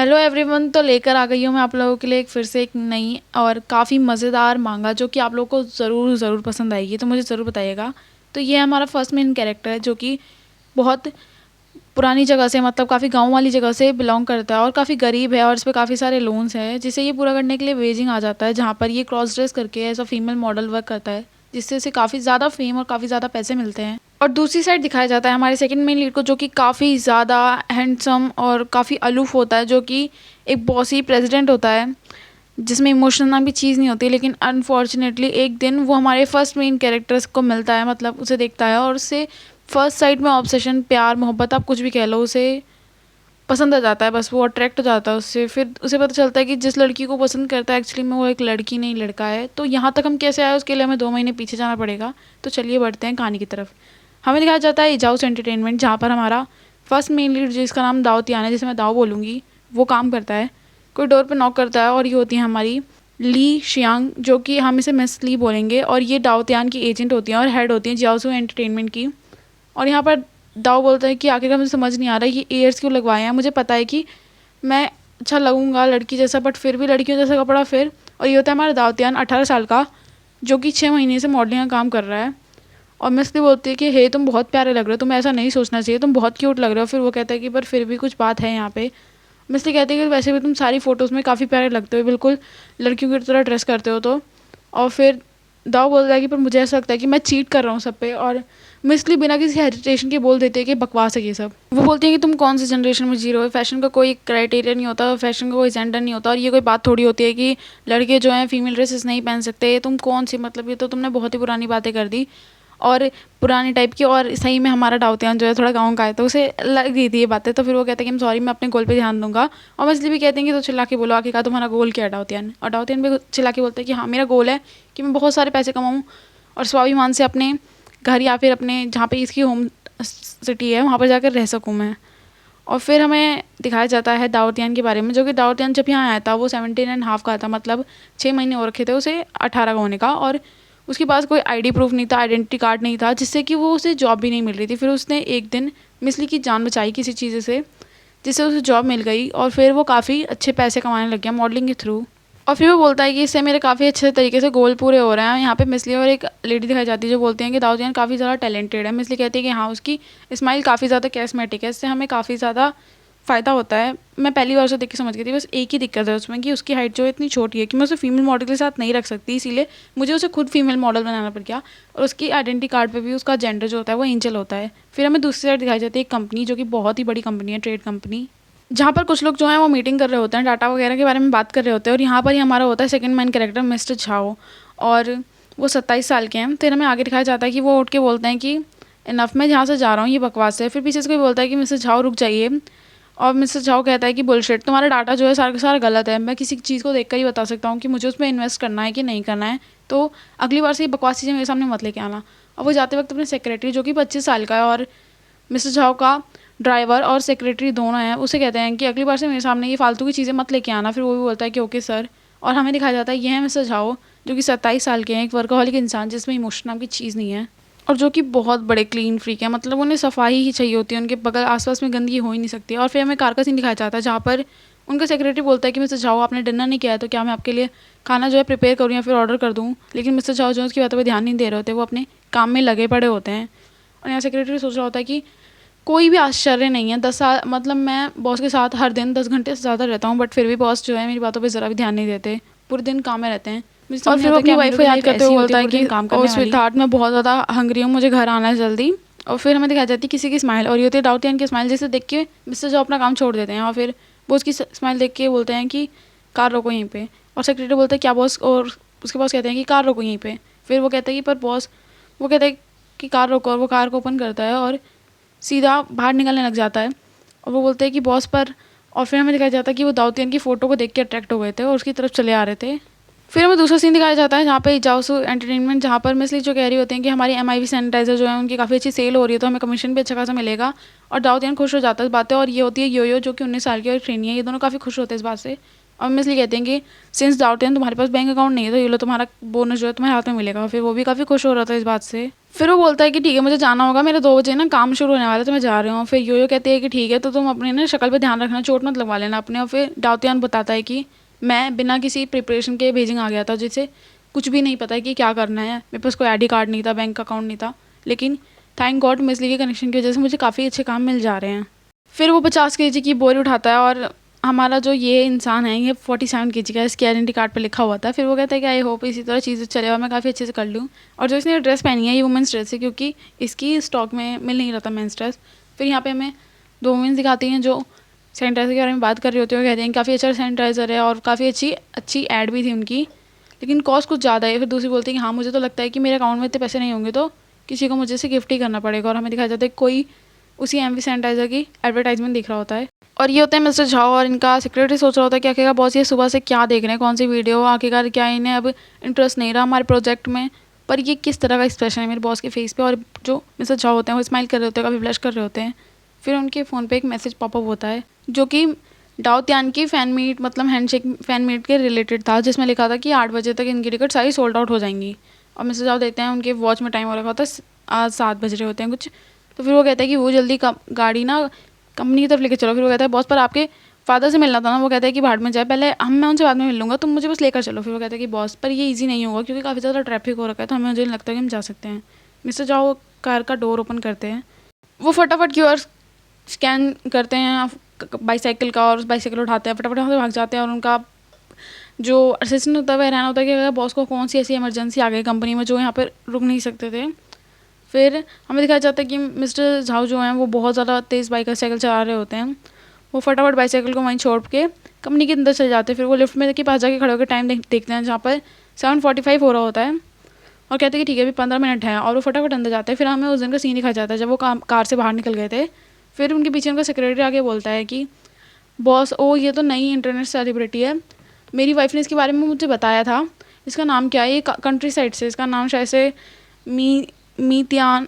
Hello everyone, तो लेकर आ गई हूँ मैं आप लोगों के लिए फिर से एक नई और काफ़ी मज़ेदार मांगा जो कि आप लोगों को ज़रूर पसंद आएगी, तो मुझे ज़रूर बताइएगा। तो ये हमारा फर्स्ट मेन कैरेक्टर है जो कि बहुत पुरानी जगह से, मतलब काफ़ी गांव वाली जगह से बिलोंग करता है और काफ़ी गरीब है और इस पर काफ़ी सारे लोन्स हैं, जिसे ये पूरा करने के लिए बेजिंग आ जाता है, जहाँ पर ये क्रॉस ड्रेस करके as a female model work करता है, जिससे उसे काफ़ी ज़्यादा फेम और काफ़ी ज़्यादा पैसे मिलते हैं। और दूसरी साइड दिखाया जाता है हमारे सेकंड मेन लीड को, जो कि काफ़ी ज़्यादा हैंडसम और काफ़ी अलूफ होता है, जो कि एक बॉसी प्रेसिडेंट होता है जिसमें इमोशन नाम की चीज़ नहीं होती। लेकिन अनफॉर्चुनेटली एक दिन वो हमारे फर्स्ट मेन कैरेक्टर्स को मिलता है, मतलब उसे देखता है और उससे फर्स्ट साइड में ऑब्सेशन, प्यार, मोहब्बत, आप कुछ भी कह लो, उसे पसंद आ जाता है। बस वो अट्रैक्ट हो जाता है उससे। फिर उसे पता चलता है कि जिस लड़की को पसंद करता है एक्चुअली में वो एक लड़की नहीं लड़का है। तो यहाँ तक हम कैसे आए उसके लिए हमें 2 महीने पीछे जाना पड़ेगा। तो चलिए बढ़ते हैं कहानी की तरफ। हमें दिखाया जाता है इजाउस एंटरटेनमेंट, जहाँ पर हमारा फर्स्ट मेन लीड जिसका नाम दाऊतियान है, जिसे मैं दाऊ बोलूँगी, वो काम करता है। कोई डोर पर नॉक करता है और ये होती है हमारी ली शियांग, जो कि हम इसे मिस ली बोलेंगे, और ये दाऊतियान की एजेंट होती हैं और हेड होती हैं जियाओसू एंटरटेनमेंट की। और यहाँ पर दाऊ बोलता है कि आखिरकार मुझे समझ नहीं आ रहा है ये ईयर्स क्यों लगवाए हैं। मुझे पता है कि मैं अच्छा लगूंगा लड़की जैसा, बट फिर भी लड़कियों जैसा कपड़ा फिर। और ये होता है हमारा दाऊतियान 18 साल का, जो कि 6 महीने से मॉडलिंग का काम कर रहा है। और मैं इसलिए बोलती है कि हे तुम बहुत प्यारे लग रहे हो, तुम्हें ऐसा नहीं सोचना चाहिए, तुम बहुत क्यूट लग रहे हो। फिर वो कहता है कि पर फिर भी कुछ बात है यहाँ पे। मैं इसलिए कहती है कि वैसे भी तुम सारी फ़ोटोज़ में काफ़ी प्यारे लगते हो, बिल्कुल लड़कियों की तरह ड्रेस करते हो। तो और फिर दाऊ बोलता है कि पर मुझे ऐसा लगता है कि मैं चीट कर रहा हूँ सब पे। और मैं इसलिए बिना किसी हेजिटेशन के बोल देती है कि बकवास है ये सब। वो बोलती है कि तुम कौन सी जनरेशन में जी रहे हो, फैशन का कोई क्राइटेरिया नहीं होता, फैशन का कोई जेंडर नहीं होता, और ये कोई बात थोड़ी होती है कि लड़के जो हैं फीमेल ड्रेसेस नहीं पहन सकते। तुम कौन सी, मतलब ये तो तुमने बहुत ही पुरानी बातें कर दी और पुरानी टाइप की। और सही में हमारा दाऊतियान जो है थोड़ा गाँव का है, तो उसे लग रही थी ये बातें। तो फिर वो कहते हैं कि मैं सॉरी, मैं अपने गोल पे ध्यान दूंगा। और मैं इसलिए भी कहते हैं कि तो चिल्ला के बोलो आखिरकार तुम्हारा गोल क्या है दाऊतियान। और दाऊतियान भी चिल्ला के बोलते हैं कि हाँ, मेरा गोल है कि मैं बहुत सारे पैसे कमाऊँ और स्वाभिमान से अपने घर या फिर अपने जहाँ पे इसकी होम सिटी है वहाँ पर जाकर रह सकूँ मैं। और फिर हमें दिखाया जाता है दाऊतियान के बारे में, जो कि दाऊतियान जब यहाँ आया था वो 17.5 का था, मतलब 6 महीने हो रखे थे उसे 18 का होने का। और उसके पास कोई आईडी प्रूफ नहीं था, आइडेंटिटी कार्ड नहीं था, जिससे कि वो उसे जॉब भी नहीं मिल रही थी। फिर उसने एक दिन मिसली की जान बचाई किसी चीज़ से, जिससे उसे जॉब मिल गई और फिर वो काफ़ी अच्छे पैसे कमाने लग गया मॉडलिंग के थ्रू। और फिर वो बोलता है कि इससे मेरे काफ़ी अच्छे तरीके से गोल पूरे हो रहे हैं। यहाँ पे मिसली और एक लेडी दिखाई जाती है जो बोलती हैं कि दाऊदियान काफ़ी ज़्यादा टैलेंटेड है। मिसली कहती है कि हाँ, उसकी स्माइल काफ़ी ज़्यादा कैरिस्मेटिक है, इससे हमें काफ़ी ज़्यादा फ़ायदा होता है। मैं पहली बार से देख के समझ गई थी, बस एक ही दिक्कत है उसमें कि उसकी हाइट जो है इतनी छोटी है कि मैं उसे फीमेल मॉडल के साथ नहीं रख सकती, इसीलिए मुझे उसे खुद फीमेल मॉडल बनाना पड़ गया। और उसकी आइडेंटिटी कार्ड पे भी उसका जेंडर जो होता है वो एंजल होता है। फिर हमें दूसरी साइड दिखाई जाती है एक कंपनी, जो कि बहुत ही बड़ी कंपनी है, ट्रेड कंपनी, जहाँ पर कुछ लोग जो हैं वो मीटिंग कर रहे होते हैं, डाटा वगैरह के बारे में बात कर रहे होते हैं। और यहाँ पर ही हमारा होता है second main character mister Zhao, और वो 27 साल के हैं। फिर हमें आगे दिखाया जाता है कि वो उठ के बोलते हैं कि इनफ, मैं जहाँ से जा रहा हूँ ये बकवास है। फिर पीछे से कोई बोलता है कि मिस्टर झाओ रुक जाइए, और मिस्टर झाओ कहता है कि बुलशिट, तुम्हारा डाटा जो है सारा का सारा गलत है, मैं किसी चीज़ को देख कर ही बता सकता हूँ कि मुझे उसमें इन्वेस्ट करना है कि नहीं करना है, तो अगली बार से ये बकवास चीज़ें मेरे सामने मत लेके आना। और वो जाते वक्त अपने सेक्रेटरी जो कि 25 साल का है और मिस्टर झाओ का ड्राइवर और सेक्रेटरी दोनों हैं, उसे कहते हैं कि अगली बार से मेरे सामने ये फालतू की चीज़ें मत लेके आना। फिर वो भी बोलता है कि ओके सर। और हमें दिखाया जाता है ये है मिस्टर झाओ, जो कि 27 साल के हैं, एक वर्कहॉलिक इंसान जिसमें इमोशन नाम की चीज़ नहीं है, और जो कि बहुत बड़े क्लीन फ्रीक है, मतलब उन्हें सफाई ही चाहिए होती है, उनके बगल आसपास में गंदगी हो ही नहीं सकती। और फिर हमें कार का सीन दिखाया जाता है जहाँ पर उनका सेक्रेटरी बोलता है कि मिस्टर झाओ आपने डिनर नहीं किया है, तो क्या मैं आपके लिए खाना जो है प्रिपेयर करूँ या फिर ऑर्डर कर दूँ। लेकिन मिस्टर झाओ जो उसकी बातों पर ध्यान नहीं दे रहे होते, वो अपने काम में लगे पड़े होते हैं। और यहाँ सेक्रेटरी सोच रहा होता है कि कोई भी आश्चर्य नहीं है, 10 साल, मतलब मैं बॉस के साथ हर दिन 10 घंटे से ज़्यादा रहता हूँ, बट फिर भी बॉस जो है मेरी बातों पे ज़रा भी ध्यान नहीं देते, पूरे दिन काम में रहते हैं। और फिर वो अपनी वाइफ को याद करते हुए बोलता है कि ओ स्वीटहार्ट, मैं बहुत ज़्यादा हंग्री हूँ, मुझे घर आना है जल्दी। और फिर हमें दिखाई जाती है किसी की स्माइल, और ये होती है दाऊतियान की स्माइल, जिसे देख के मिस्टर जो अपना काम छोड़ देते हैं। और फिर वो उसकी स्माइल देख के बोलते हैं कि कार रोको यहीं पे। और सेक्रेटरी बोलते हैं क्या बॉस, और उसके बॉस कहते हैं कि कार रोको यहीं पे। फिर वो कहते हैं कि पर बॉस, वो कहते हैं कि कार रोको, और वो कार को ओपन करता है और सीधा बाहर निकलने लग जाता है। और वो बोलते हैं कि बॉस पर। और फिर हमें दिखाया जाता है कि वो दाऊतियान की फ़ोटो को देख के अट्रैक्ट हो गए थे और उसकी तरफ चले आ रहे थे। फिर हमें दूसरा सीन दिखाया जाता है जहाँ पे जाओसू एंटरटेनमेंट, जहाँ पर मिसली जो कह रही होती हैं कि हमारी MIV सैनिटाइज़र जो है उनकी काफ़ी अच्छी सेल हो रही है, तो हमें कमीशन भी अच्छा खासा मिलेगा। और दाऊतियान खुश हो जाता है इस बात से। और ये होती है योयो, जो कि 19 साल की और ट्रेनी है। ये दोनों काफ़ी खुश होते हैं इस बात से और मिस ली कहते हैं कि सिंस दाऊतियान तुम्हारे पास बैंक अकाउंट नहीं है तो ये लो तुम्हारा बोनस जो है तुम्हारे हाथ में मिलेगा। फिर वो भी काफ़ी खुश हो रहा था इस बात से। फिर वो बोलता है कि ठीक है मुझे जाना होगा, मेरे 2 बजे ना काम शुरू होने वाला है तो मैं जा रहा हूँ। फिर यो कहती है कि ठीक है तो तुम अपने ना शक्ल पे ध्यान रखना, चोट मत लगवा लेना अपने। और फिर दाऊतियान बताता है कि मैं बिना किसी प्रिपरेशन के बीजिंग आ गया था, जिसे कुछ भी नहीं पता है कि क्या करना है। मेरे पास कोई आईडी कार्ड नहीं था, बैंक अकाउंट नहीं था, लेकिन थैंक गॉड मिसली के कनेक्शन की वजह से मुझे काफ़ी अच्छे काम मिल जा रहे हैं। फिर वो 50 केजी की बोरी उठाता है और हमारा जो ये इंसान है ये 47 केजी का इसके आइडेंटी कार्ड पे लिखा हुआ था। फिर वो कहता है कि आई होप इसी तरह चीज़ें चले और मैं काफ़ी अच्छे से कर लूँ। और जो इसने ड्रेस पहनी है ये वुमेंस ड्रेस है, क्योंकि इसकी स्टॉक में मिल नहीं रहा था मेंस ड्रेस। फिर यहाँ पे हमें 2 वुमेंस दिखाती हैं जो सैनिटाइज़र के बारे में बात कर रही होती है। वो कहते हैं काफ़ी अच्छा सैनिटाइज़र है और काफ़ी अच्छी ऐड भी थी उनकी, लेकिन कॉस्ट कुछ ज़्यादा है। फिर दूसरी बोलती है कि हाँ मुझे तो लगता है कि मेरे अकाउंट में इतने पैसे नहीं होंगे तो किसी को मुझे से गिफ्ट ही करना पड़ेगा। और हमें दिखाया जाता है कोई उसी एमवी सैनिटाइज़र की एडवर्टाइजमेंट दिख रहा होता है और ये होते हैं मिस्टर झाओ। और इनका सेक्रेटरी सोच रहा होता है कि आखिरकार बॉस ये सुबह से क्या देख रहे हैं, कौन सी वीडियो, आखिरकार क्या इन्हें अब इंटरेस्ट नहीं रहा हमारे प्रोजेक्ट में। पर ये किस तरह का एक्सप्रेशन है मेरे बॉस के फेस पे। और जो मिस्टर झाओ होते हैं वो स्माइल कर रहे होते हैं, काफ़ी ब्लश कर रहे होते हैं। फिर उनके फ़ोन पे एक मैसेज पॉपअप होता है जो कि दाऊतियान की फ़ैन मीट मतलब हैंडशेक फ़ैन मीट के रिलेटेड था, जिसमें लिखा था कि 8 बजे तक इनकी टिकट सारी सोल्ड आउट हो जाएंगी। और मिस्टर झाओ देखते हैं उनके वॉच में टाइम हो रखा होता है, आज 7 बज रहे होते हैं कुछ। तो फिर वो कहता है कि वो जल्दी गाड़ी ना कंपनी की तरफ लेके चलो। फिर वो कहता है बॉस पर आपके फादर से मिलना था ना। वो कहता है कि भाड़ में जाए, पहले मैं उनसे बाद में मिल लूँगा, तुम मुझे बस लेकर चलो। फिर वो कहता है कि बॉस पर ये ईजी नहीं होगा क्योंकि काफ़ी ज़्यादा ट्रैफिक हो रखा है, तो मुझे नहीं लगता कि हम जा सकते हैं। मिस्टर झाओ कार का डोर ओपन करते हैं, वो फटाफट क्यूआर स्कैन करते हैं बाईसाइकिल का और बाईसाइकिल उठाते हैं, फटाफट वहाँ से भाग जाते हैं। और उनका जो असिस्टेंट होता है वह हैरान होता है कि अगर बॉस को कौन सी ऐसी इमरजेंसी आ गई कंपनी में जो यहाँ पर रुक नहीं सकते थे। फिर हमें दिखाया जाता है कि मिस्टर झाओ जो हैं वो बहुत ज़्यादा तेज़ बाइसाइकिल चला रहे होते हैं। वो फटाफट बाईसाइकिल को वहीं छोड़ के कंपनी के अंदर चले जाते हैं। फिर वो लिफ्ट में के पास जाके खड़े होकर टाइम देखते हैं जहाँ पर 7:45 हो रहा होता है और कहते हैं कि ठीक है अभी 15 मिनट है। और वो फटाफट अंदर जाते हैं। फिर हमें उस दिन का सीन दिखाया जाता है जब वो कार से बाहर निकल गए थे। फिर उनके पीछे उनका सेक्रेटरी आके बोलता है कि बॉस ये तो नई इंटरनेट सेलिब्रिटी है, मेरी वाइफ ने इसके बारे में मुझे बताया था, इसका नाम क्या है, ये कंट्री साइड से, इसका नाम शायद से मीतियान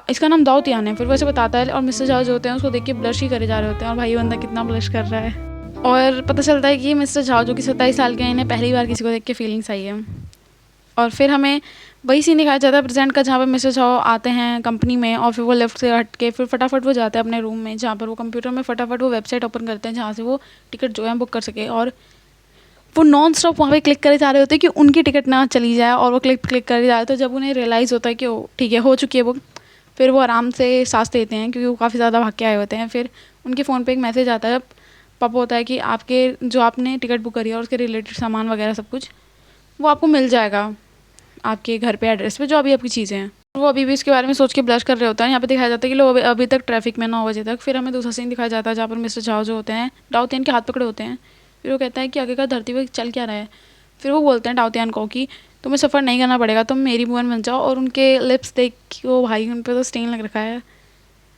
इसका नाम दाऊतियान है। फिर वैसे बताता है और मिस्टर झाओ जो होते हैं उसको देख के ब्लश ही करे जा रहे होते हैं और भाई बंदा कितना ब्लश कर रहा है। और पता चलता है कि मिस्टर झाओ जो कि 27 साल के हैं, इन्हें पहली बार किसी को देख के फीलिंग्स आई है। और फिर हमें वही सीन दिखाया जाता है प्रेजेंट का जहाँ पर मिस्टर झाओ आते हैं कंपनी में और फिर वो लेफ्ट से हट के फिर फटाफट वो जाते हैं अपने रूम में, जहाँ पर वो कंप्यूटर में फटाफट वो वेबसाइट ओपन करते हैं जहाँ से वो टिकट जो है बुक कर सके। और वो नॉन स्टॉप वहाँ पे क्लिक करे जा रहे होते हैं कि उनकी टिकट ना चली जाए और वो क्लिक करे जा रहे तो जब उन्हें रियलाइज़ होता है कि ठीक है हो चुकी है बुक, फिर वो आराम से सांस लेते हैं क्योंकि वो काफ़ी ज़्यादा भाग के आए होते हैं। फिर उनके फ़ोन पे एक मैसेज आता है, पॉप होता है कि आपके जो आपने टिकट बुक करी है और उसके रिलेटेड सामान वगैरह सब कुछ वो आपको मिल जाएगा आपके घर पे एड्रेस पे जो अभी आपकी चीज़ें हैं। वो अभी भी इसके बारे में सोच के ब्लश कर रहे होते हैं। यहाँ पे दिखाया जाता है कि लोग अभी तक ट्रैफिक में 9 बजे तक। फिर हमें दूसरा सीन दिखाया जाता है जहाँ पर मिस्टर झाओ जो होते हैं दाऊतियान के हाथ पकड़े होते हैं। फिर वो कहता है कि आगे का धरती पर चल क्या रहा है। फिर वो बोलते हैं दाऊतियान को कि तुम्हें सफ़र नहीं करना पड़ेगा, तुम मेरी वुमन बन जाओ। और उनके लिप्स देख के वो भाई उन पर तो स्टेन लग रखा है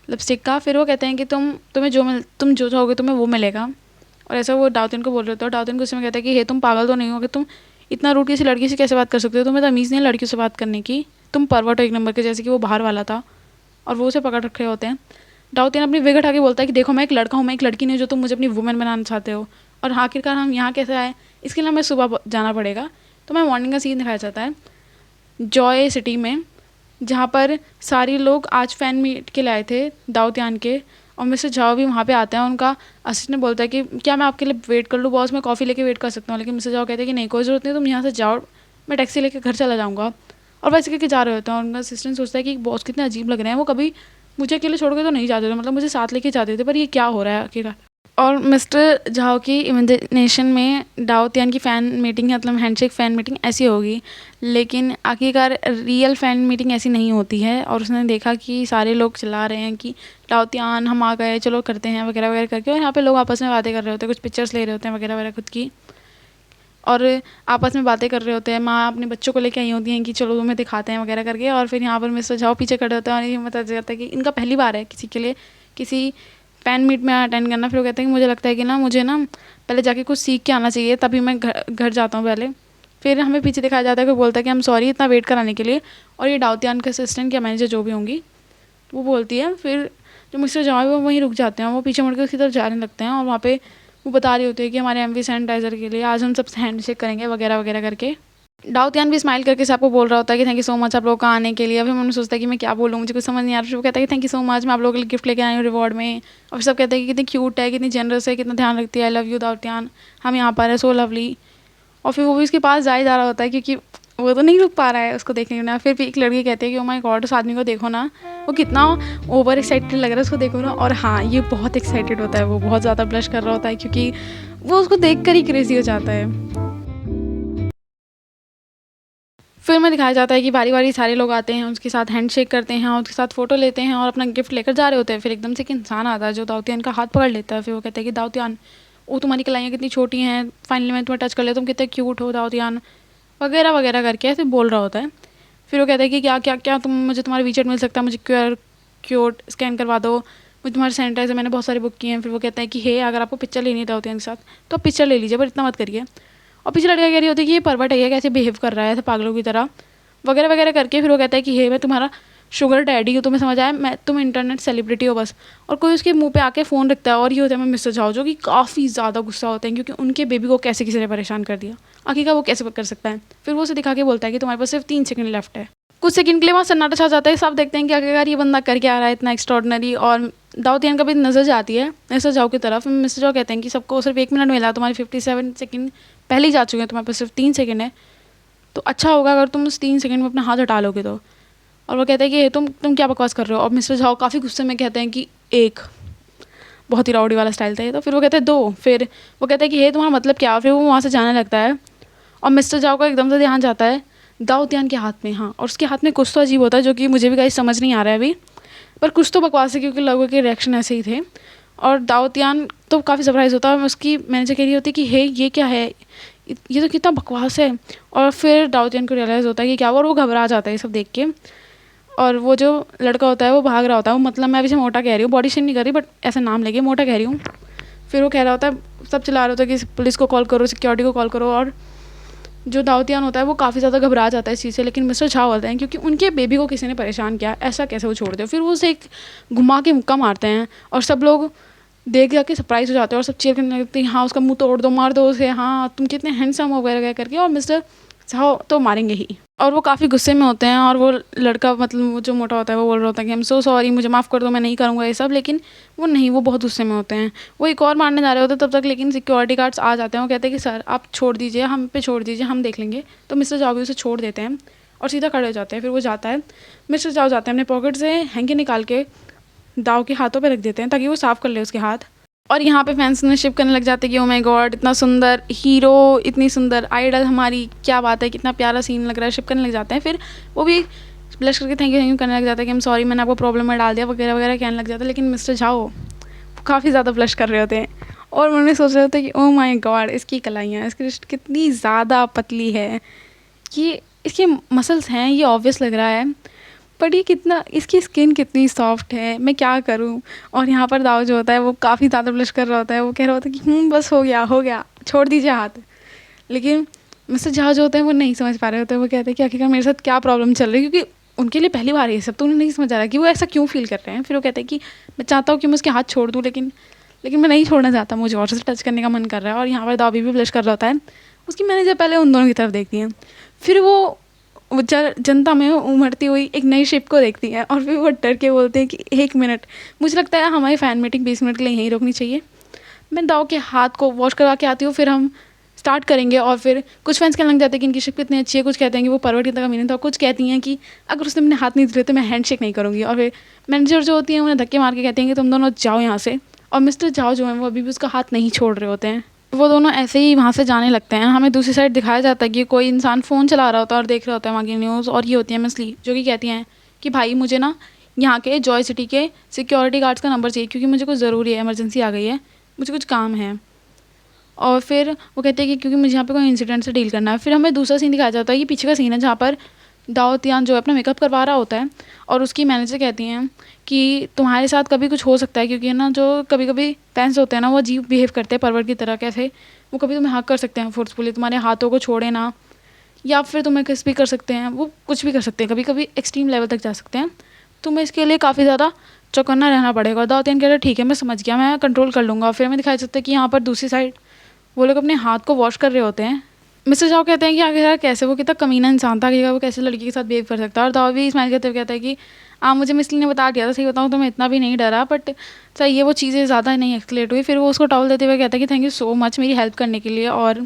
लिपस्टिक का। फिर वो कहते हैं कि तुम जो चाहोगे तुम्हें वो मिलेगा। और ऐसा वो दाऊतियान को बोल रहे होते हैं। दाऊतियान को उसमें कहता है कि हे तुम पागल तो नहीं हो कि तुम इतना रूट किसी लड़की से कैसे बात कर सकते हो, तुम्हें तमीज़ नहीं लड़कियों से बात करने की, तुम परवट हो एक नंबर के। जैसे कि वो बाहर वाला था और वो उसे पकड़ रखे होते हैं। दाऊतियान अपनी विग हटा के बोलता है कि देखो मैं एक लड़का हूँ, मैं एक लड़की नहीं जो तुम मुझे अपनी वुमेन बनाना चाहते हो। और आखिरकार हम यहाँ कैसे आए, इसके लिए हमें सुबह जाना पड़ेगा। तो मैं मॉर्निंग का सीन दिखाया जाता है जॉय सिटी में, जहाँ पर सारे लोग आज फ़ैन मीट के लिए आए थे दाऊतियान के। और मिस्टर झाओ भी वहाँ पे आते हैं। उनका असिस्टेंट बोलता है कि क्या मैं आपके लिए वेट कर लूँ बॉस, मैं कॉफ़ी लेके वेट कर सकता हूँ। लेकिन मिस्टर झाओ कहते हैं कि नहीं कोई ज़रूरत नहीं, तुम यहाँ से जाओ, मैं टैक्सी लेके घर चला जाऊँगा। और वैसे करके जा रहे होते हैं। और उनका असिस्टेंट सोचता है कि बॉस कितने अजीब लग रहे हैं, वो कभी मुझे अकेले छोड़ के तो नहीं जाते थे, मतलब मुझे साथ लेके जाते थे, पर ये क्या हो रहा है आखिरकार। और मिस्टर झाओ की इमेजिनेशन में दाऊतियान की फ़ैन मीटिंग मतलब हैंडशेक फ़ैन मीटिंग ऐसी होगी, लेकिन आखिरकार रियल फ़ैन मीटिंग ऐसी नहीं होती है। और उसने देखा कि सारे लोग चिल्ला रहे हैं कि दाऊतियान हम आ गए, चलो करते हैं वगैरह वगैरह करके। और यहाँ पे लोग आपस में बातें कर रहे होते हैं, कुछ पिक्चर्स ले रहे होते हैं वगैरह वगैरह खुद की, और आपस में बातें कर रहे होते हैं। माँ अपने बच्चों को लेके आई होती हैं कि चलो तुम्हें दिखाते हैं वगैरह करके। और फिर यहाँ पर मिस्टर झाओ पीछे खड़े होते हैं और ये बता जाता है कि इनका पहली बार है किसी के लिए किसी फ़ैन मीट में अटेंड करना। फिर वो कहते हैं कि मुझे लगता है कि मुझे पहले जाके कुछ सीख के आना चाहिए, तभी मैं घर जाता हूँ पहले। फिर हमें पीछे दिखाया जाता है कि बोलता है कि हम सॉरी इतना वेट कराने के लिए। और ये दाऊतियान का असिस्टेंट या मैनेजर जो भी होंगी वो बोलती है। फिर जो मिस्टर झाओ है वो वहीं रुक जाते हैं, वो पीछे मुड़ के उसकी तरफ जाने लगते हैं। और वहाँ पे वो बता रही होती है कि हमारे एमवी सैनिटाइज़र के लिए आज हम सब हैंड शेक करेंगे वगैरह वगैरह करके। दाऊद यान भी स्माइल करके सबको बोल रहा होता है कि थैंक यू सो मच आप लोगों का आने के लिए। फिर मैंने सोचता है कि मैं क्या बोलूँ, मुझे कुछ समझ नहीं आ रहा। वो कहता है कि थैंक यू सो मच, मैं आप लोगों के लिए गिफ्ट लेके आई हूँ रिवॉर्ड में। और सब कहते हैं कि कितनी क्यूट है, कितनी जनरस है, कितना ध्यान रखती है, आई लव यू दाऊद यान, हम यहाँ पर है, सो लवली। और फिर वो भी उसके पास जा ही जा रहा होता है क्योंकि वो तो नहीं रुक पा रहा है उसको देखने ना। फिर भी एक लड़की कहती है कि ओ माय गॉड उस आदमी को देखो ना, वो कितना ओवर एक्साइटेड लग रहा है, उसको देखो ना। और हाँ, ये बहुत एक्साइटेड होता है, वो बहुत ज़्यादा ब्लश कर रहा होता है क्योंकि वो उसको देख कर ही क्रेजी हो जाता है। फिर में दिखाया जाता है कि बारी बारी सारे लोग आते हैं, उसके साथ हैंडशेक करते हैं, उसके साथ फ़ोटो लेते हैं और अपना गिफ्ट लेकर जा रहे होते हैं। फिर एकदम से एक इंसान आता है जो दाऊदयान का हाथ पकड़ लेता है। फिर वो कहता है कि दाऊदयान, वो तुम्हारी कलाइयाँ कितनी छोटी हैं, फाइनली मैं तुम्हें टच कर लिया, तुम कितने क्यूट हो दाऊदयान, वगैरह वगैरह करके ऐसे बोल रहा होता है। फिर वो कहता है कि क्या क्या क्या तुम मुझे तुम्हारा वीचेट मिल सकता है, मुझे QR कोड स्कैन करवा दो, मुझे तुम्हारे सैनिटाइजर मैंने बहुत सारे बुक किए हैं। फिर वो कहता है कि हे, अगर आपको पिक्चर लेनी है दाऊदयान के साथ तो आप पिक्चर ले लीजिए, पर इतना मत करिए। और पीछे लड़का कह रही होती है कि ये परवट है, कैसे बिहेव कर रहा है ऐसे पागलों की तरह, वगैरह वगैरह करके। फिर वो कहता है कि हे, मैं तुम्हारा शुगर डैडी हूँ, तुम्हें समझ आया, मैं तुम इंटरनेट सेलिब्रिटी हो बस। और कोई उसके मुंह पे आके फ़ोन रखता है और ये होता है मैं मिस्टर झाओ, जो कि काफ़ी ज़्यादा गुस्सा होते हैं क्योंकि उनके बेबी को कैसे किसी ने परेशान कर दिया, आखिर वो कैसे कर सकता है। फिर वो उसे दिखा के बोलता है कि तुम्हारे पास सिर्फ 3 सेकंड लेफ्ट है। कुछ सेकंड के लिए वहाँ सन्नाटा छा जाता है, सब देखते हैं कि आखिरकार ये बंदा कर क्या आ रहा है इतना एक्स्ट्रॉर्डनरी। और दाऊदयान का भी नज़र जाती है मिस्टर झाओ की तरफ। मिस्टर झाओ कहते हैं कि सबको सिर्फ 1 मिनट मिला, तुम्हारे 57 सेकंड पहले ही जा चुके हैं, तुम्हारे पास सिर्फ 3 सेकंड है, तो अच्छा होगा अगर तुम उस 3 सेकंड में अपना हाथ हटा लोगे तो। और वो कहता है कि तुम क्या बकवास कर रहे हो। और मिस्टर झाओ काफ़ी गुस्से में कहते हैं कि एक, बहुत ही राउडी वाला स्टाइल था ये तो। फिर वो कहते हैं 2, फिर वो कहता है कि हे तुम्हारा मतलब क्या। फिर वो वहाँ से जाने लगता है और मिस्टर झाओ का एकदम से ध्यान जाता है दाऊदयान के हाथ में। हाँ, और उसके हाथ में कुछ तो अजीब होता है जो कि मुझे भी कहीं समझ नहीं आ रहा है अभी, पर कुछ तो बकवास है क्योंकि लोगों के रिएक्शन ऐसे ही थे। और दाऊदयान तो काफ़ी सरप्राइज़ होता है और उसकी मैनेजर कह रही होती है कि हे ये क्या है, ये तो कितना बकवास है। और फिर दाऊदयान को रियलाइज़ होता है कि क्या हुआ और वो घबरा जाता है ये सब देख के। और वो जो लड़का होता है वो भाग रहा होता है, वो मतलब मैं अभी से मोटा कह रही हूँ, बॉडी शेम नहीं कर रही बट ऐसा नाम लेके मोटा कह रही हूँ। फिर वो कह रहा होता है, सब चिल्ला रहे होता है कि पुलिस को कॉल करो, सिक्योरिटी को कॉल करो। और जो दाऊदयान होता है वो काफ़ी ज़्यादा घबरा जाता है इस चीज़ से, लेकिन मिस्टर झाओ होते हैं क्योंकि उनके बेबी को किसी ने परेशान किया, ऐसा कैसे वो छोड़ दे। फिर वो उसे एक घुमा के मुक्का मारते हैं और सब लोग देख जाके सरप्राइज़ हो जाते हैं और सब चीयर करने लगते हैं, हाँ उसका मुंह तोड़ दो, मार दो उसे, हाँ तुम कितने हैंडसम हो वगैरह करके। और मिस्टर झाओ तो मारेंगे ही और वो काफ़ी गुस्से में होते हैं। और वो लड़का मतलब वो जो मोटा होता है वो बोल रहा होता है कि आई एम सो सॉरी, मुझे माफ़ कर दो, मैं नहीं करूँगा ये सब। लेकिन वो नहीं, वो बहुत गुस्से में होते हैं, वो एक और मारने जा रहे होते हैं तब तक, लेकिन सिक्योरिटी गार्ड्स आ जाते हैं। वो कहते हैं कि सर आप छोड़ दीजिए, हम पे छोड़ दीजिए, हम देख लेंगे। तो मिस्टर झाओ भी उसे छोड़ देते हैं और सीधा खड़े हो जाते हैं। फिर वो जाता है, मिस्टर झाओ जाते हैं अपने पॉकेट से हैंकी निकाल के दाव के हाथों पे रख देते हैं ताकि वो साफ़ कर ले उसके हाथ। और यहाँ पे फैंस ने शिप करने लग जाते हैं कि ओ माय गॉड इतना सुंदर हीरो, इतनी सुंदर आइडल हमारी, क्या बात है, कितना प्यारा सीन लग रहा है, शिप करने लग जाते हैं। फिर वो भी ब्लश करके थैंक यू करने लग जाता है कि हम सॉरी मैंने आपको प्रॉब्लम में डाल दिया वगैरह वगैरह कहने लग जाता है। लेकिन मिस्टर झाओ काफ़ी ज़्यादा ब्लश कर रहे होते हैं और उन्होंने सोच रहे होते हैं कि ओ माय गॉड इसकी कलाइयाँ, इसकी रिस्ट कितनी ज़्यादा पतली है, ये इसके मसल्स हैं, ये ऑब्वियस लग रहा है, बट ये कितना, इसकी स्किन कितनी सॉफ्ट है, मैं क्या करूँ। और यहाँ पर दाऊ जो होता है वो काफ़ी ज़्यादा ब्लश कर रहा होता है, वो कह रहा होता है कि बस हो गया, छोड़ दीजिए हाथ। लेकिन मिस्टर झा जो होते हैं वो नहीं समझ पा रहे होते हैं, वो कहते हैं कि आखिरकार मेरे साथ क्या प्रॉब्लम चल रही है, क्योंकि उनके लिए पहली बार ये सब, तो उन्हें नहीं समझ आ रहा कि वो ऐसा क्यों फील कर रहे हैं। फिर वो कहते हैं कि मैं चाहता हूँ कि मैं उसके हाथ छोड़ दूँ, लेकिन मैं नहीं छोड़ना चाहता, मुझे और से टच करने का मन कर रहा है। और यहाँ पर दावी भी ब्लश कर रहा होता है। उसकी मैनेजर पहले उन दोनों की तरफ देखती हैं, फिर वो जनता में उमड़ती हुई एक नई शिप को देखती है और फिर वो डर के बोलते हैं कि 1 मिनट, मुझे लगता है हमारी फ़ैन मीटिंग 20 मिनट के लिए यहीं रोकनी चाहिए, मैं दाव के हाथ को वॉश करवा के आती हूँ, फिर हम स्टार्ट करेंगे। और फिर कुछ फैंस कहने लग जाते हैं कि इनकी शिप कितनी अच्छी है, कुछ कहते हैं कि वो परवट की तरह मीनिंग था, कुछ कहती हैं कि अगर उसने अपने हाथ नहीं धुले तो मैं हैंड शेक नहीं करूँगी। और फिर मैनेजर जो होती हैं उन्हें धक्के मार के कहती हैं कि तुम दोनों जाओ यहाँ से। और मिस्टर झाओ जो है वो अभी भी उसका हाथ नहीं छोड़ रहे होते हैं, वो दोनों ऐसे ही वहाँ से जाने लगते हैं। हमें दूसरी साइड दिखाया जाता है कि कोई इंसान फ़ोन चला रहा होता है और देख रहा होता है वहाँ की न्यूज़, और ये होती है मिस ली, जो कि कहती हैं कि भाई मुझे ना यहाँ के जॉय सिटी के सिक्योरिटी गार्ड्स का नंबर चाहिए, क्योंकि मुझे कुछ ज़रूरी है, इमरजेंसी आ गई है, मुझे कुछ काम है। और फिर वो कहते हैं कि क्योंकि मुझे यहाँ पे कोई इंसिडेंट से डील करना है। फिर हमें दूसरा सीन दिखाया जाता है, ये पीछे का सीन है जहाँ पर दाऊद यान जो है अपना मेकअप करवा रहा होता है और उसकी मैनेजर कहती हैं कि तुम्हारे साथ कभी कुछ हो सकता है, क्योंकि है ना जो कभी कभी फैंस होते हैं ना वो अजीब बिहेव करते हैं परवर की तरह, कैसे वो कभी तुम्हें हक कर सकते हैं फोर्सफुली, तुम्हारे हाथों को छोड़े ना, या फिर तुम्हें किस भी कर सकते हैं, वो कुछ भी कर सकते हैं, कभी कभी एक्सट्रीम लेवल तक जा सकते हैं। तुम्हें इसके लिए काफ़ी ज़्यादा चौकन्ना रहना पड़ेगा। और दाऊदियान कह रहा है ठीक है मैं समझ गया, मैं कंट्रोल कर लूँगा। फिर हमें दिखाई देता है कि यहाँ पर दूसरी साइड वो लोग अपने हाथ को वॉश कर रहे होते हैं। मिस्टर झाओ कहते हैं कि आखिर यार कैसे, वो कितना कमीना इंसान था कि वो कैसे लड़की के साथ बिहेव कर सकता है। और दाऊ भी स्माइल करते हुए कहता है कि मुझे मिसली ने बता दिया था, सही बताऊँ तो मैं इतना भी नहीं डरा, बट सही ये वो चीज़ें ज़्यादा नहीं एक्सलेट हुई। फिर वो उसको टॉवल देते हुए कहता है कि थैंक यू सो मच मेरी हेल्प करने के लिए, और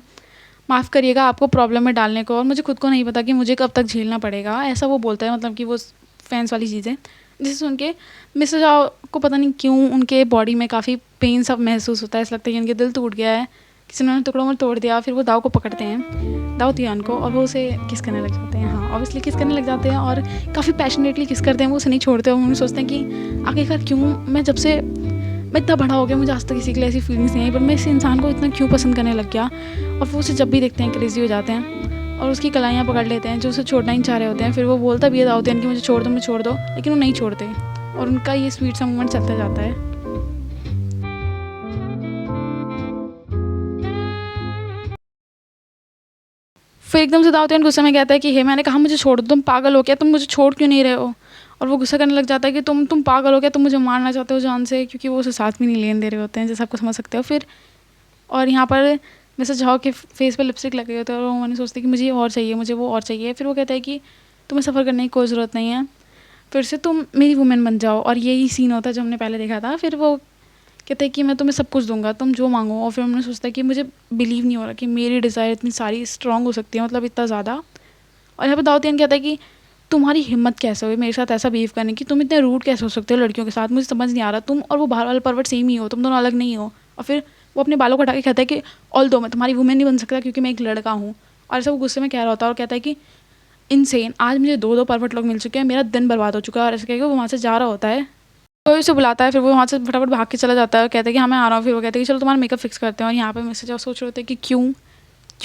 माफ़ करिएगा आपको प्रॉब्लम में डालने को, और मुझे खुद को नहीं पता कि मुझे कब तक झेलना पड़ेगा, ऐसा वो बोलता है। मतलब कि वो फैंस वाली चीज़ें जिसे सुन के मिस्टर झाओ को पता नहीं क्यों उनके बॉडी में काफ़ी पेन सब महसूस होता है। ऐसा लगता है कि उनके दिल टूट गया है, किसी ने टुकड़ों में तोड़ दिया। फिर वो दाऊ को पकड़ते हैं, दाऊ तियान को, और वो उसे किस करने लग जाते हैं। हाँ ऑब्वियसली किस करने लग जाते हैं, और काफ़ी पैशनेटली किस करते हैं। वो उसे नहीं छोड़ते, और उन्हें सोचते हैं कि आखिरकार क्यों मैं जब से मैं इतना बड़ा हो गया मुझे आज तक किसी के लिए ऐसी फीलिंग्स नहीं आई, पर मैं इस इंसान को इतना क्यों पसंद करने लग गया। और वो उसे जब भी देखते हैं क्रेजी हो जाते हैं और उसकी कलाइयाँ पकड़ लेते हैं जो उसे छोड़ना ही चाह रहे होते हैं। फिर वो बोलता भी है दाऊ तियान कि मुझे छोड़ दो, लेकिन वो नहीं छोड़ते, और उनका ये स्वीट सा मोमेंट चलता जाता है। फिर एकदम से दाऊ तियान गुस्से में कहता है कि हे मैंने कहा मुझे छोड़ दो, तुम पागल हो क्या, तुम मुझे छोड़ क्यों नहीं रहे हो। और वो गुस्सा करने लग जाता है कि तुम पागल हो क्या, तुम मुझे मारना चाहते हो जान से, क्योंकि वो उसे साथ भी नहीं लेने दे रहे होते हैं, जैसे आपको समझ सकते हो। फिर और यहाँ पर मिस्टर झाओ के फेस पे लिपस्टिक लगे होते हैं, और वो सोचते हैं कि मुझे ये और चाहिए, मुझे वो और चाहिए। फिर वो कहता है कि तुम्हें सफ़र करने की कोई ज़रूरत नहीं है, फिर से तुम मेरी वुमेन बन जाओ। और यही सीन होता है जो हमने पहले देखा था। फिर वो कहते हैं कि मैं तुम्हें सब कुछ दूंगा, तुम जो मांगो। और फिर हमने सोचता है कि मुझे बिलीव नहीं हो रहा कि मेरी डिज़ायर इतनी सारी स्ट्रॉन्ग हो सकती है, मतलब इतना ज़्यादा। और यहाँ पर दाऊ तियान कहता है कि तुम्हारी हिम्मत कैसे हुई मेरे साथ ऐसा बिहेव करने की, तुम इतने रूड कैसे हो सकते हो लड़कियों के साथ, मुझे समझ नहीं आ रहा। तुम और वो बाहर वाला पर्वत सेम ही हो, तुम दोनों अलग नहीं हो। और फिर वो अपने बालों को हटा के कहता है कि ऑल दो मैं तुम्हारी वुमेन नहीं बन सकता क्योंकि मैं एक लड़का हूँ। और ऐसा वो गुस्से में कह रहा होता है और कहता है कि इनसेन, आज मुझे दो पर्वत लोग मिल चुके हैं, मेरा दिन बर्बाद हो चुका है। और ऐसे कह के वो वहाँ से जा रहा होता है, कोई उसे बुलाता है। फिर वो वहाँ से फटाफट भाग के चला जाता है और कहता है कि हाँ मैं आ रहा हूँ। फिर वो कहते हैं कि चलो तुम्हारा मेकअप फिक्स करते हैं। और यहाँ पे मिस्टर झाओ सोच रहे होते हैं कि क्यों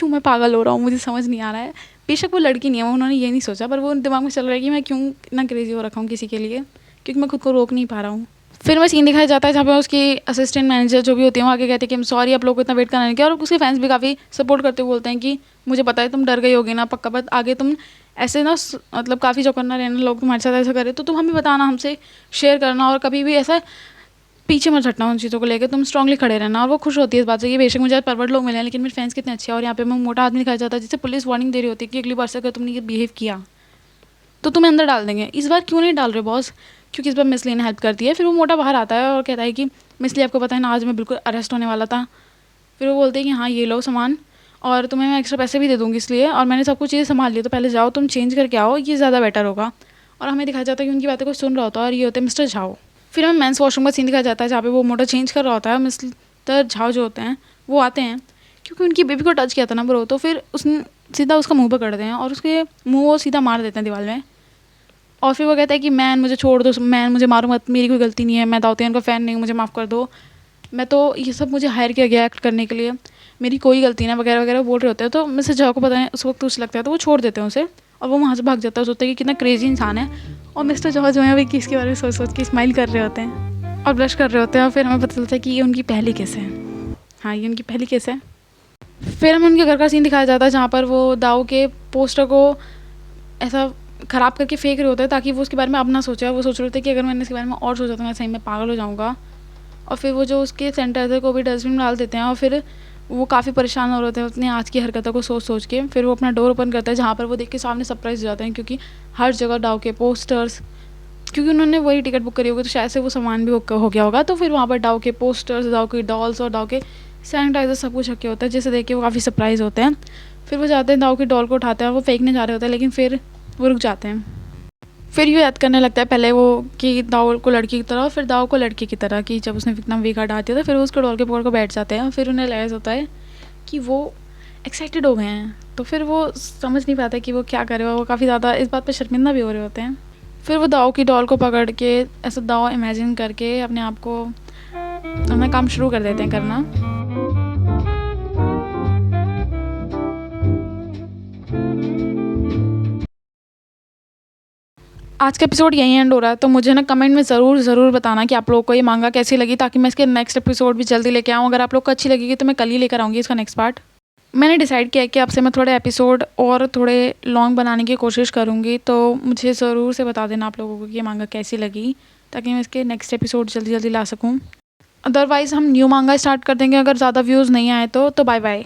मैं पागल हो रहा हूँ, मुझे समझ नहीं आ रहा है। बेशक वो लड़की नहीं है, उन्होंने ये नहीं सोचा, पर वो दिमाग में चल रहा है कि मैं क्यों इतना क्रेजी हो रखा हूँ किसी के लिए, क्योंकि मैं खुद को रोक नहीं पा रहा हूँ। फिर मैं सीन दिखाया जाता है जहाँ पे उसकी असिस्टेंट मैनेजर जो भी होती है वो आगे कहते हैं कि हम सॉरी आप लोग को इतना वेट कराने के, और उसके फैंस भी काफ़ी सपोर्ट करते हुए बोलते हैं कि मुझे पता है तुम डर गई होगी ना, पक्का बात आगे तुम ऐसे ना मतलब काफ़ी चौकन्ना रहना, लोग तुम्हारे साथ ऐसा करे तो तुम हमें बताना, हमसे शेयर करना, और कभी भी ऐसा पीछे मत हटना उन चीज़ों को लेकर, तुम स्ट्रांगली खड़े रहना। और वो खुश होती है इस बात से कि बेशक मुझे आज परवर्ड लोग मिले हैं लेकिन मेरे फैंस कितने अच्छे हैं। और यहाँ पे मैं मोटा आदमी दिखाया जाता है जिससे पुलिस वार्निंग दे रही होती है कि अगली बार से अगर तुमने ये बिहेव किया तो तुम्हें अंदर डाल देंगे। इस बार क्यों नहीं डाल रहे बॉस, क्योंकि इस बार मिसली ने हेल्प करती है। फिर वो मोटा बाहर आता है और कहता है कि मिसली आपको पता है ना आज मैं बिल्कुल अरेस्ट होने वाला था। फिर वो बोलते हैं कि हाँ ये लो सामान, और तुम्हें मैं एक्स्ट्रा पैसे भी दे दूँगी इसलिए, और मैंने सब कुछ चीज़ें संभाल ली, तो पहले जाओ तुम चेंज करके आओ, ये ज़्यादा बेटर होगा। और हमें दिखाया जाता है कि उनकी बातें को सुन रहा होता है, और ये होते हैं मिस्टर झाओ। फिर हमें मेंस वॉशरूम का सीन दिखाया जाता है जहाँ पे वो मोटा चेंज कर रहा होता है। मिस्टर झाओ जो होते हैं वो आते हैं क्योंकि उनकी बेबी को टच किया था ना ब्रो, तो फिर उसने सीधा उसका मुंह पकड़ते हैं और उसके मुंह वो सीधा मार देते हैं दीवार में। और फिर वो कहता है कि मैन मुझे छोड़ दो, मैन मुझे मारो मत, मेरी कोई गलती नहीं है, मैं दाऊ तियान का फ़ैन नहीं हूँ, मुझे माफ़ कर दो, मैं तो ये सब मुझे हायर किया गया एक्ट करने के लिए, मेरी कोई गलती नहीं वगैरह वगैरह बोल रहे होते हैं। तो मिस्टर झाओ को पता है उस वक्त उसे लगता है तो वो छोड़ देते हैं उसे, और वो वहाँ से भाग जाता है। सोचता है कि कितना क्रेजी इंसान है। और मिस्टर झाओ जो है वो किसके बारे में सोच सोच के स्माइल कर रहे होते हैं और ब्लश कर रहे होते हैं। और फिर हमें पता चलता है कि ये उनकी पहली किस है। हाँ ये उनकी पहली किस है। फिर हमें उनके घर का सीन दिखाया जाता है जहाँ पर वो दाऊ के पोस्टर को ऐसा ख़राब करके फेंक रहे होते हैं ताकि वो उसके बारे में अब ना सोचे। वो सोच रहे थे कि अगर मैंने इसके बारे में और सोचा तो मैं सही में पागल हो जाऊँगा। और फिर वो जो उसके सेंटर थे को भी डस्टबिन में डाल देते हैं, और फिर वो काफ़ी परेशान हो रहे थे अपने आज की हरकतों को सोच सोच के। फिर वो अपना डोर ओपन करता है जहाँ पर वो देख के सामने सरप्राइज हो जाते हैं क्योंकि हर जगह दाऊ के पोस्टर्स, क्योंकि उन्होंने वही टिकट बुक करी होगी तो शायद से वो सामान भी बुक हो गया होगा। तो फिर वहाँ पर दाऊ के पोस्टर्स, दाऊ की डॉल्स और दाऊ के सैनिटाइजर सब कुछ रखे होता है, जिसे देख के वो काफ़ी सरप्राइज होते हैं। फिर वो जाते हैं दाऊ की डॉल को उठाते हैं, वो फेंकने जा रहे होते हैं लेकिन फिर वो रुक जाते हैं। फिर ये याद करने लगता है पहले वो कि दाऊ को लड़की की तरह और फिर दाऊ को लड़की की तरह, कि जब उसने इतना वीक हटा दिया था फिर वो उसको डॉल के पकड़ को बैठ जाते हैं। फिर उन्हें रियलाइज़ होता है कि वो एक्साइटेड हो गए हैं, तो फिर वो समझ नहीं पाते कि वो क्या करे, वो काफ़ी ज़्यादा इस बात पे शर्मिंदा भी हो रहे होते हैं। फिर वो दाऊ की डॉल को पकड़ के ऐसा दाऊ इमेजिन करके अपने आप को अपना काम शुरू कर देते हैं करना। आज का एपिसोड यहीं एंड हो रहा है, तो मुझे ना कमेंट में ज़रूर बताना कि आप लोगों को ये मांगा कैसी लगी, ताकि मैं इसके नेक्स्ट एपिसोड भी जल्दी लेके आऊँ। अगर आप लोग को अच्छी लगेगी तो मैं कल ही लेकर आऊँगी इसका नेक्स्ट पार्ट। मैंने डिसाइड किया कि आपसे मैं थोड़े एपिसोड और थोड़े लॉन्ग बनाने की कोशिश करूँगी, तो मुझे ज़रूर से बता देना आप लोगों को कि ये मांगा कैसी लगी। ताकि मैं इसके नेक्स्ट एपिसोड जल्दी जल्दी ला सकूँ। अदरवाइज़ हम न्यू मांगा स्टार्ट कर देंगे अगर ज़्यादा व्यूज़ नहीं आए तो बाय बाय।